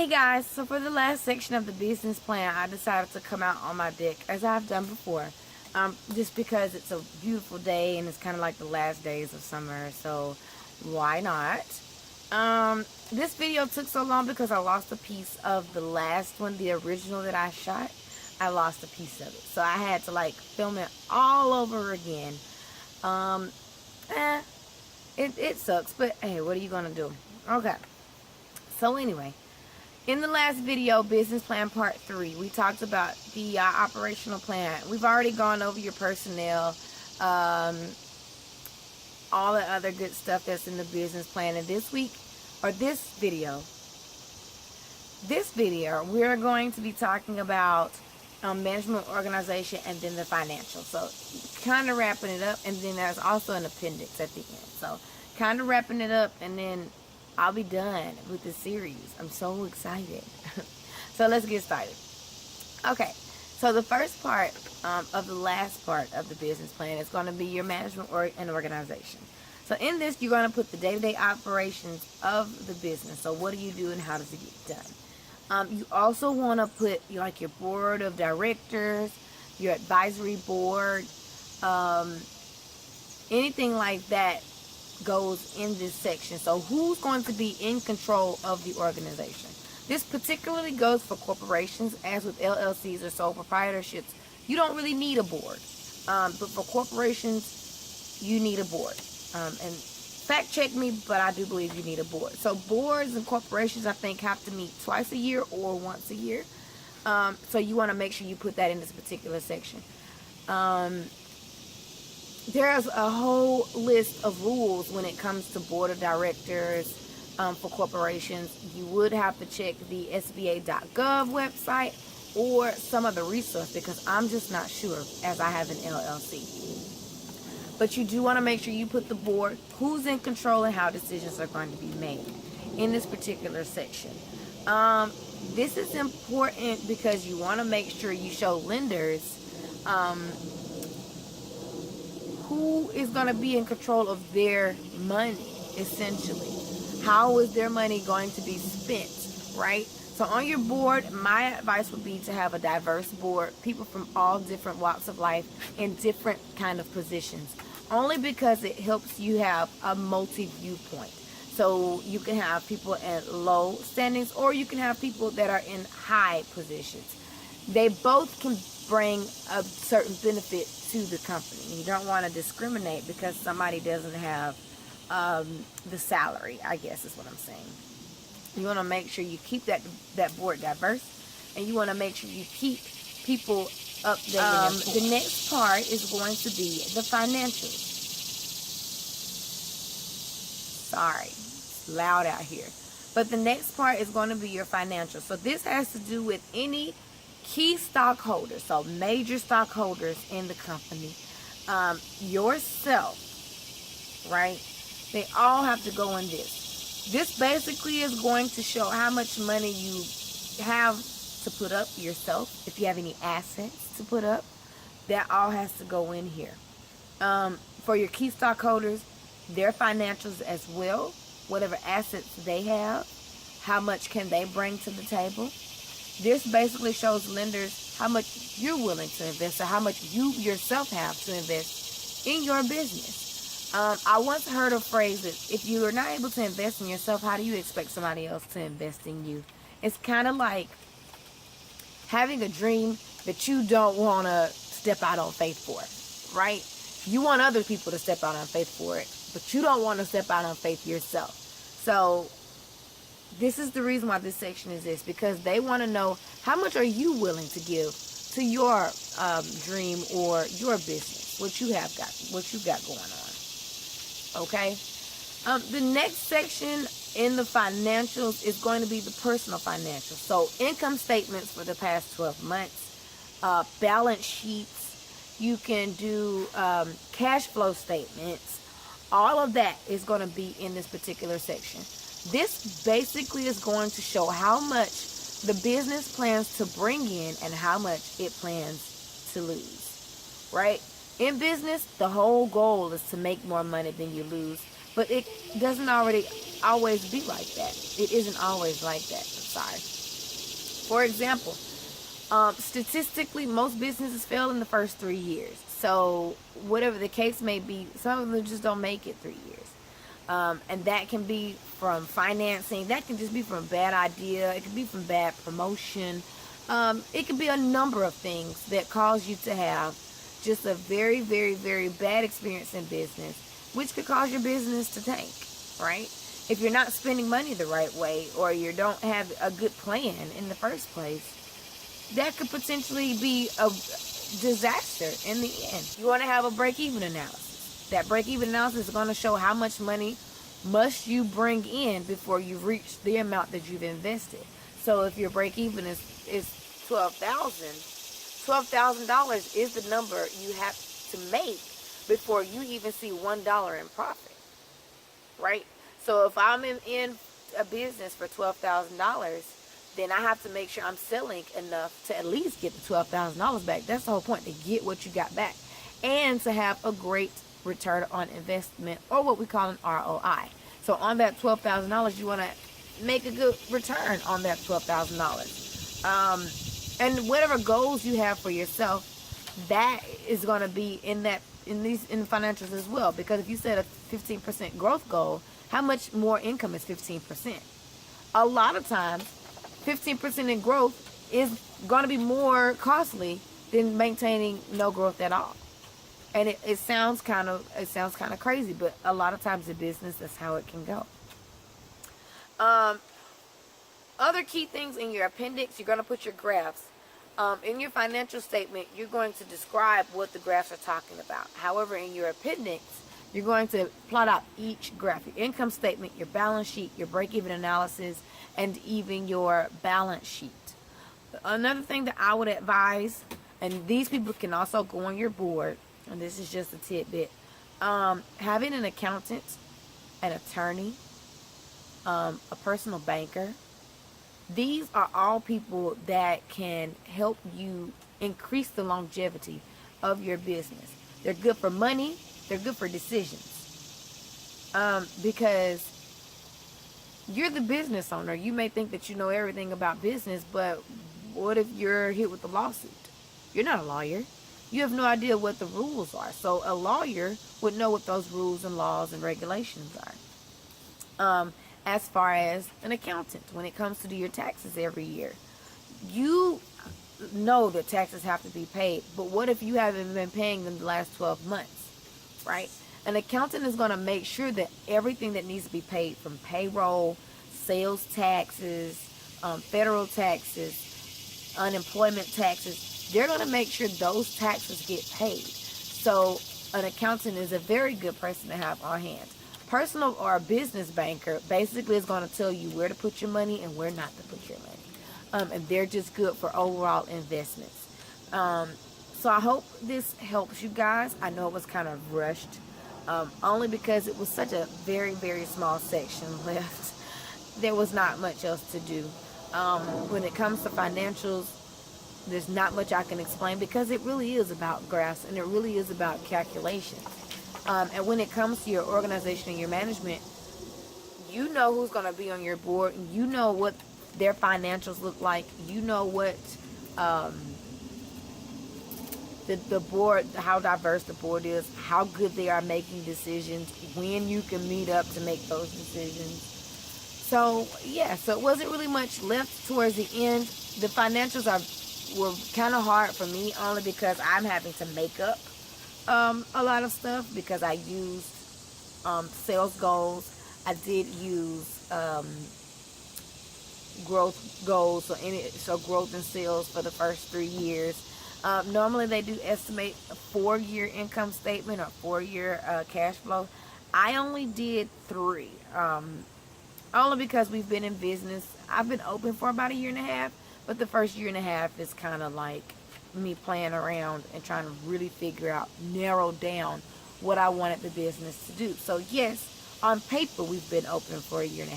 Hey guys, so for the last section of the business plan, I decided to come out on my deck as I've done before, just because it's a beautiful day and it's kind of like the last days of summer, so why not? This video took so long because I lost a piece of the last one, the original that I shot. I lost a piece of it, so I had to like film it all over again. It sucks, but hey, what are you gonna do? Okay, so anyway, in the last video, business plan part 3, we talked about the operational plan. We've already gone over your personnel, all the other good stuff that's in the business plan. And this video, we're going to be talking about management, organization, and then the financial. So kind of wrapping it up, and then there's also an appendix at the end. So kind of wrapping it up, and then I'll be done with the series. I'm so excited. So let's get started. Okay, so the first part of the last part of the business plan is going to be your management and organization. So in this, you're going to put the day-to-day operations of the business. So what do you do and how does it get done? You also want to put like your board of directors, your advisory board, anything like that goes in this section. So who's going to be in control of the organization? This particularly goes for corporations. As with LLCs or sole proprietorships, you don't really need a board, but for corporations you need a board. And fact check me, but I do believe you need a board. So boards and corporations, I think, have to meet twice a year or once a year. So you want to make sure you put that in this particular section. There's a whole list of rules when it comes to board of directors for corporations. You would have to check the SBA.gov website or some other resource, because I'm just not sure, as I have an LLC. But you do want to make sure you put the board, who's in control, and how decisions are going to be made in this particular section. This is important because you want to make sure you show lenders who is going to be in control of their money, essentially. How is their money going to be spent, right? So on your board, my advice would be to have a diverse board, people from all different walks of life in different kind of positions, only because it helps you have a multi-viewpoint. So you can have people in low standings, or you can have people that are in high positions. They both can bring a certain benefit to the company. You don't want to discriminate because somebody doesn't have the salary, I guess is what I'm saying. You want to make sure you keep that board diverse, and you want to make sure you keep people updated. The next part is going to be the financials. Sorry, it's loud out here. But the next part is going to be your financials. So this has to do with any key stockholders, so major stockholders in the company, yourself, right? They all have to go in this. This basically is going to show how much money you have to put up yourself. If you have any assets to put up, that all has to go in here. For your key stockholders, their financials as well, whatever assets they have, how much can they bring to the table. This basically shows lenders how much you're willing to invest, or how much you yourself have to invest in your business. I once heard a phrase that if you are not able to invest in yourself, how do you expect somebody else to invest in you? It's kind of like having a dream that you don't want to step out on faith for, right? You want other people to step out on faith for it, but you don't want to step out on faith yourself. So this is the reason why this section is this, because they want to know how much are you willing to give to your dream or your business, what you got going on. Okay. The next section in the financials is going to be the personal financials. So income statements for the past 12 months, balance sheets, you can do cash flow statements. All of that is going to be in this particular section. This basically is going to show how much the business plans to bring in and how much it plans to lose, right? In business, the whole goal is to make more money than you lose, but it doesn't always be like that. It isn't always like that. I'm sorry. For example, statistically, most businesses fail in the first 3 years. So whatever the case may be, some of them just don't make it 3 years. And that can be from financing. That can just be from a bad idea. It can be from bad promotion. It could be a number of things that cause you to have just a very, very, very bad experience in business, which could cause your business to tank, right? If you're not spending money the right way, or you don't have a good plan in the first place, that could potentially be a disaster in the end. You want to have a break-even analysis. That break-even analysis is going to show how much money must you bring in before you reach the amount that you've invested. So if your break-even is $12,000 is the number you have to make before you even see $1 in profit, right? So if I'm in a business for $12,000, then I have to make sure I'm selling enough to at least get the $12,000 back. That's the whole point, to get what you got back and to have a great return on investment, or what we call an ROI. So on that $12,000, you want to make a good return on that $12,000. And whatever goals you have for yourself, that is going to be in financials as well. Because if you set a 15% growth goal, how much more income is 15%? A lot of times, 15% in growth is going to be more costly than maintaining no growth at all. And it sounds kind of crazy, but a lot of times in business, that's how it can go. Other key things in your appendix, you're going to put your graphs. In your financial statement, you're going to describe what the graphs are talking about. However, in your appendix, you're going to plot out each graph. Your income statement, your balance sheet, your break-even analysis, and even your balance sheet. Another thing that I would advise, and these people can also go on your board, and this is just a tidbit, having an accountant, an attorney, a personal banker. These are all people that can help you increase the longevity of your business. They're good for money. They're good for decisions. Because you're the business owner. You may think that you know everything about business, but what if you're hit with a lawsuit? You're not a lawyer. You have no idea what the rules are. So a lawyer would know what those rules and laws and regulations are. As far as an accountant, when it comes to do your taxes every year, you know that taxes have to be paid, but what if you haven't been paying them the last 12 months, right? An accountant is going to make sure that everything that needs to be paid, from payroll, sales taxes, federal taxes, unemployment taxes, they're going to make sure those taxes get paid. So an accountant is a very good person to have on hand. Personal or a business banker basically is going to tell you where to put your money and where not to put your money. And they're just good for overall investments. So I hope this helps you guys. I know it was kind of rushed, only because it was such a very, very small section left. There was not much else to do. When it comes to financials, there's not much I can explain, because it really is about graphs and it really is about calculations. And when it comes to your organization and your management, you know who's going to be on your board. You know what their financials look like. You know what the board, how diverse the board is, how good they are making decisions, when you can meet up to make those decisions. So, yeah, so it wasn't really much left towards the end. The financials were kind of hard for me, only because I'm having to make up a lot of stuff, because I used sales goals. I did use growth goals, so growth in sales for the first 3 years. Normally they do estimate a 4-year income statement or 4-year cash flow. I only did 3, only because we've been in business. I've been open for about 1.5 years, but the first 1.5 years is kind of like me playing around and trying to really figure out, narrow down what I wanted the business to do. So yes, on paper we've been open for 1.5 years,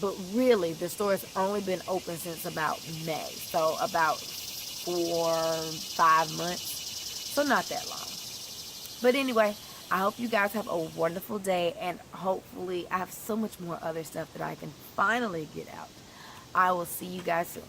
but really the store has only been open since about May, so about 4-5 months, so not that long. But anyway, I hope you guys have a wonderful day, and hopefully I have so much more other stuff that I can finally get out. I will see you guys soon.